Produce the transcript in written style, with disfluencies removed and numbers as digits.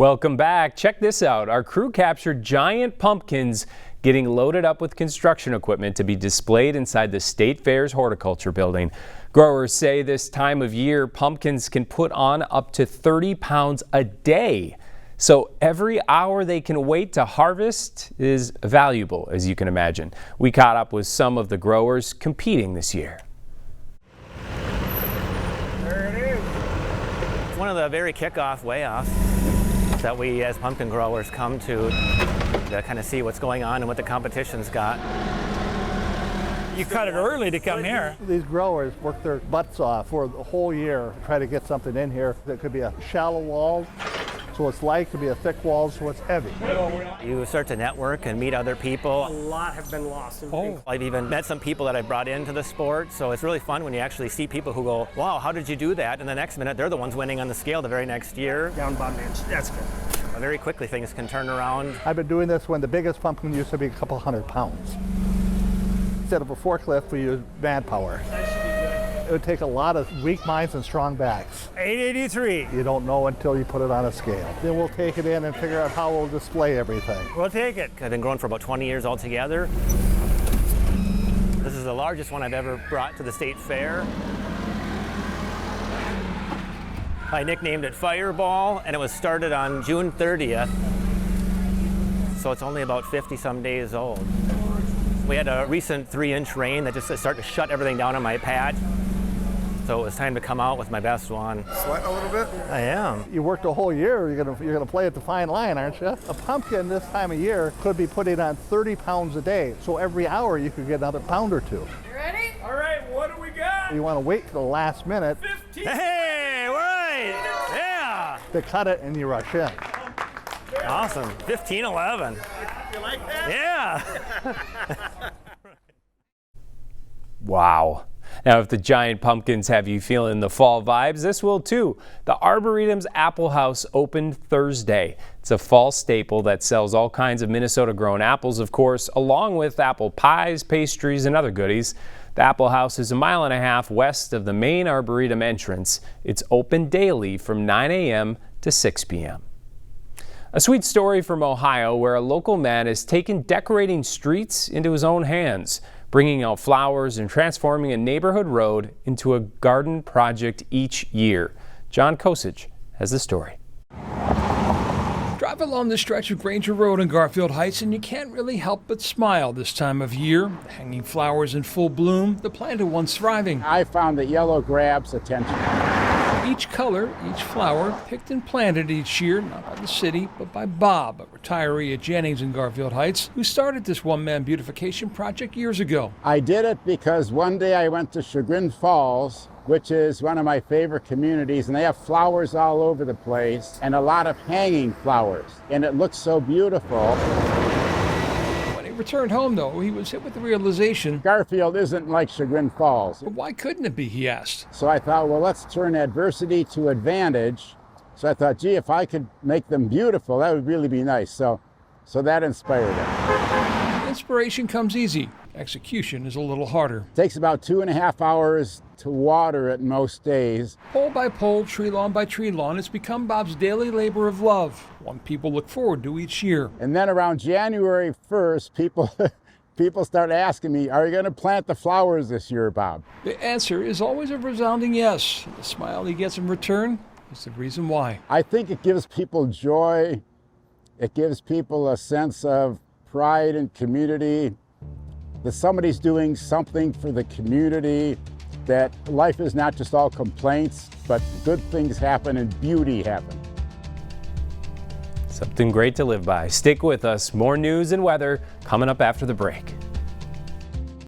Welcome back. Check this out. Our crew captured giant pumpkins getting loaded up with construction equipment to be displayed inside the State Fair's horticulture building. Growers say this time of year, pumpkins can put on up to 30 pounds a day. So every hour they can wait to harvest is valuable, as you can imagine. We caught up with some of the growers competing this year. There it is. It's one of the very kickoff way-offs that we as pumpkin growers come to kind of see what's going on and what the competition's got. You cut it early to come here. These growers work their butts off for the whole year, try to get something in here that could be a shallow wall, so it's light, could be a thick wall, so it's heavy. You start to network and meet other people. A lot have been lost. I've even met some people that I brought into the sport, so it's really fun when you actually see people who go, wow, how did you do that? And the next minute, they're the ones winning on the scale the very next year. Down by an inch, that's good. Very quickly things can turn around. I've been doing this when the biggest pumpkin used to be a couple 100 pounds. Instead of a forklift, we use manpower. It would take a lot of weak minds and strong backs. 883. You don't know until you put it on a scale. Then we'll take it in and figure out how we'll display everything. We'll take it. I've been growing for about 20 years altogether. This is the largest one I've ever brought to the state fair. I nicknamed it Fireball, and it was started on June 30th, so it's only about 50 some days old. We had a recent 3-inch rain that just started to shut everything down on my patch, so it was time to come out with my best one. Sweating a little bit? I am. You worked a whole year, you're gonna play at the fine line, aren't you? A pumpkin this time of year could be putting on 30 pounds a day, so every hour you could get another pound or two. You ready? All right, what do we got? You want to wait till the last minute 15. Hey, all right. Yeah. to cut it and you rush in. Awesome. 15-11. You like that? Yeah. Wow. Now, if the giant pumpkins have you feeling the fall vibes, this will too. The Arboretum's Apple House opened Thursday. It's a fall staple that sells all kinds of Minnesota-grown apples, of course, along with apple pies, pastries, and other goodies. The Apple House is 1.5 miles west of the main Arboretum entrance. It's open daily from 9 a.m. to 6 p.m. A sweet story from Ohio where a local man has taken decorating streets into his own hands, bringing out flowers and transforming a neighborhood road into a garden project each year. John Kosich has the story. Drive along the stretch of Granger Road in Garfield Heights and you can't really help but smile this time of year. Hanging flowers in full bloom, the planted ones thriving. I found that yellow grabs attention. Each color, each flower, picked and planted each year, not by the city, but by Bob, a retiree at Jennings in Garfield Heights, who started this one-man beautification project years ago. I did it because one day I went to Chagrin Falls, which is one of my favorite communities, and they have flowers all over the place, and a lot of hanging flowers, and it looks so beautiful. When he returned home, though, he was hit with the realization, Garfield isn't like Chagrin Falls. but why couldn't it be, he asked. So I thought, well, let's turn adversity to advantage. So I thought, gee, if I could make them beautiful, that would really be nice. So that inspired it. Inspiration comes easy. Execution is a little harder. It takes about 2.5 hours to water it most days. Pole by pole, tree lawn by tree lawn, it's become Bob's daily labor of love, one people look forward to each year. And then around January 1st, people start asking me, are you going to plant the flowers this year, Bob? The answer is always a resounding yes. The smile he gets in return is the reason why. I think it gives people joy. It gives people a sense of pride and community, that somebody's doing something for the community, that life is not just all complaints, but good things happen and beauty happens. Something great to live by. Stick with us. More news and weather coming up after the break.